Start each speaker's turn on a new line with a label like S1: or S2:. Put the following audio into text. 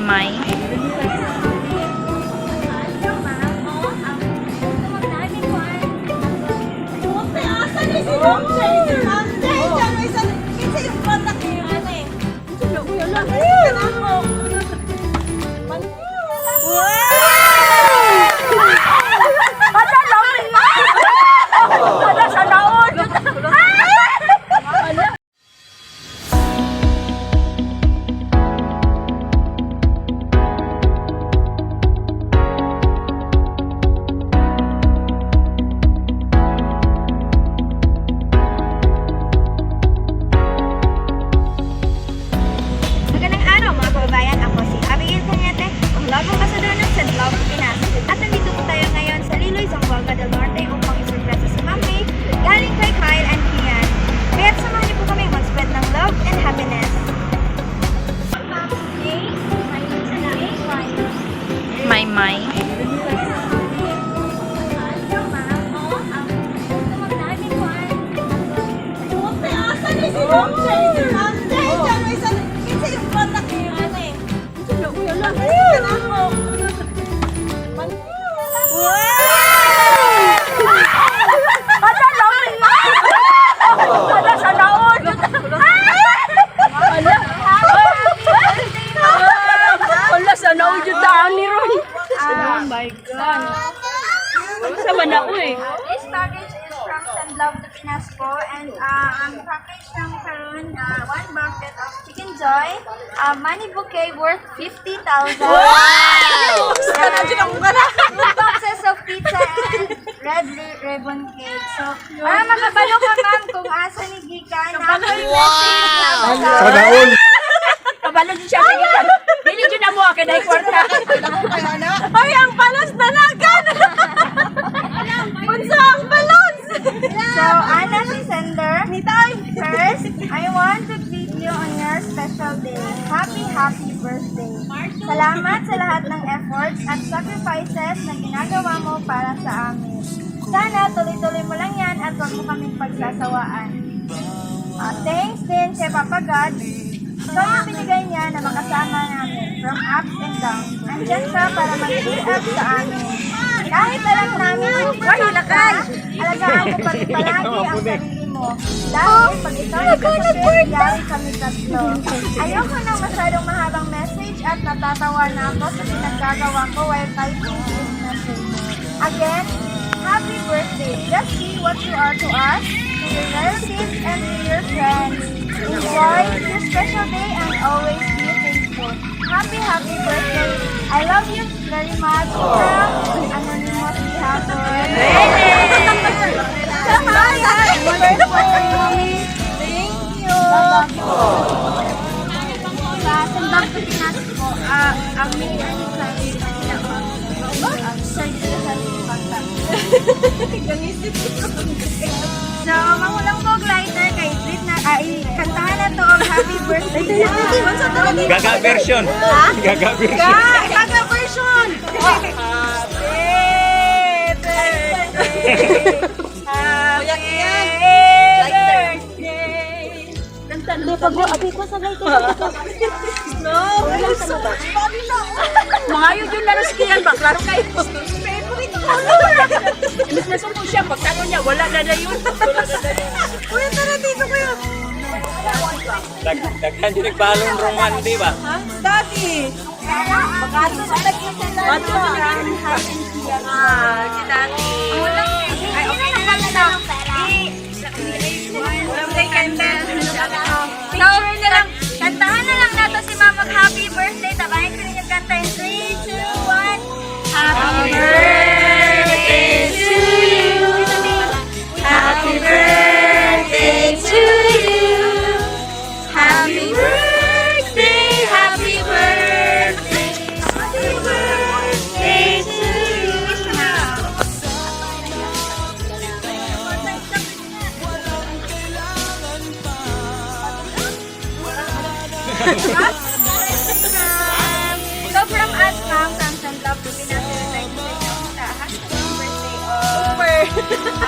S1: May. May.
S2: Oh my God. Sama na ako eh.
S3: This package is from Send Love to Pinas po, and ang package namin karon, one bucket of Chicken Joy, money bouquet worth 50,000.
S2: Wow!
S3: Two boxes of pizza and red ribbon cake. So, para makabalo ka ma'am kung asa ni Gikan,
S4: Sadaon!
S2: Kabalo din siya. Dili dyan na mo akin ay kwarta. Ay, ang balos na lagan! Punsa ang balos!
S3: So, Ana si Sender. First, I want to greet you on your special day. Happy birthday. Salamat sa lahat ng efforts at sacrifices na ginagawa mo para sa amin. Sana tuloy-tuloy mo lang yan at huwag mo kaming pagsasawaan. Thanks din kay Papa God. So, yung binigay niya na makasama namin from ups and downs. Andyan ka para mag-cheer up sa amin. Kahit alam namin alagaan mo pa rin palagi ang sarili mo. Dahil pag ikaw nagkasashare, yari kami tatlo. Ayoko na masyadong mahabang message at natatawa na ako sa pinaggagawa ko while typing this message. Again, happy birthday. Just see what you are to us, to your relatives, and to your friends. Enjoy your special day and always be thankful. Happy birthday. I love you very much. From Anonymous Hapon. Happy birthday. Thank you. Sa Sandang Pilipinas po, ang main anniversary na So, mangulang po glider kay Brit na kantahan na to ang happy birthday niya.
S4: Gaga version! Gaga version!
S3: Gaga version! Happy birthday!
S2: Mangayod yung laros kiyan ba? Klaro kayo. Imbis na sumo siya, pagkano niya, wala na na yun.
S3: Kuya, tara dito kuya.
S4: Daghan din nagbalon roman, di ba?
S3: Dati! Bakato sa tagkisan na
S2: Bato sa naging si Dati.
S3: Ay, okay na lang na.
S2: Walang kay candle.
S3: Picture na lang. Kantahan na lang nato si Mama happy birthday. Tabahin ko rin yung kanta in 3, 2, 1. Happy birthday to you. Happy birthday to you. Happy birthday, happy birthday. Happy birthday to you. So from us, ma'am, from San Love to Pinas, we would like to say happy birthday. Super!